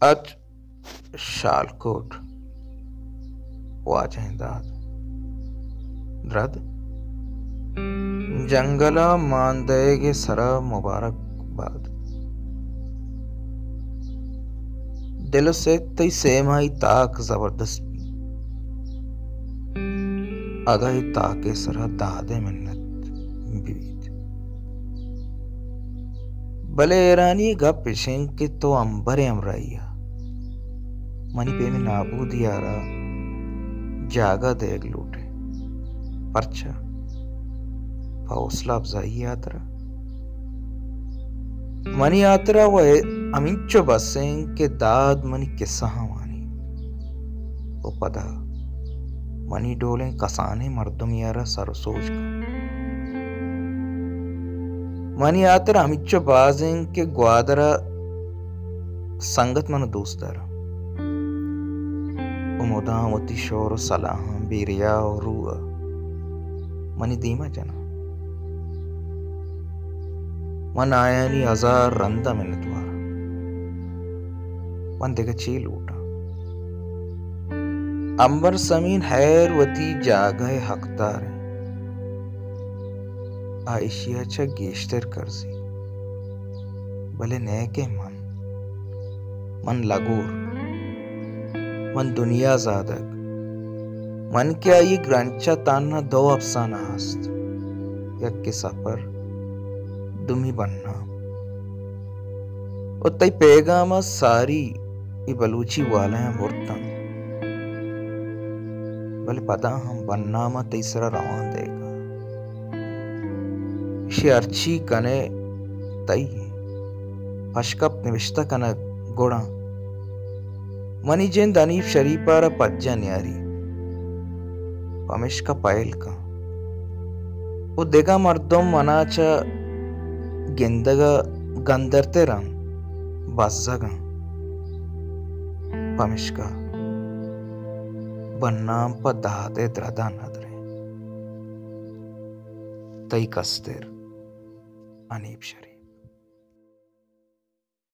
अच शालकोट वाजहिंदाद द्रद जंगला मानदेगे सरा मुबारकबाद दिल से तई सेमाई ताक जबरदस्त अदाई ताके सरा दादे मिन्नत बीत भले ईरानी गप पिशें के तो अंबरे अमराइया मनी पे में नाबूद यारा जागा देग लूटे परचा हौसला अफजाई यात्रा मनी यात्रा वो अमिंचो बसें के दाद मनी किस्सा हमानी वो पदा मनी डोलें कसाने मर्दम यारा सरसोज का मनी यात्रा अमिंचो बाजें के ग्वादरा संगत मन दोस्तारा उमुदामती शोर सलाह बीरिया और रूआ मनी दीमा जना मन आयानी हजार रंदा मिन्नतवारा मन देगा चील उठा अंबर समीन हैर वती जागह हकदार आयशिया चा गेश्तर करजी भले नए के मन लगोर मन दुनिया जादक मन क्या ये ग्रंचा ताना दो अफसाना हस्त यक के सफर दुमी बनना और तई पैगामा सारी ये बलूची वाले हैं मुर्तन भले पता हम बनना मा तीसरा रवान देगा इसे अर्ची कने तई हशकप निविश्ता कना गोड़ा मनी जेन दनीफ शरीपारा पज्जा न्यारी पमिश का पायल का वो देगा मर्दों मनाचा गिंदगा गंदरते रंग बज़्ज़गा पमिश का बन्नाम पर दादे द्रदा नदरे तई कस्तेर अनीब शरी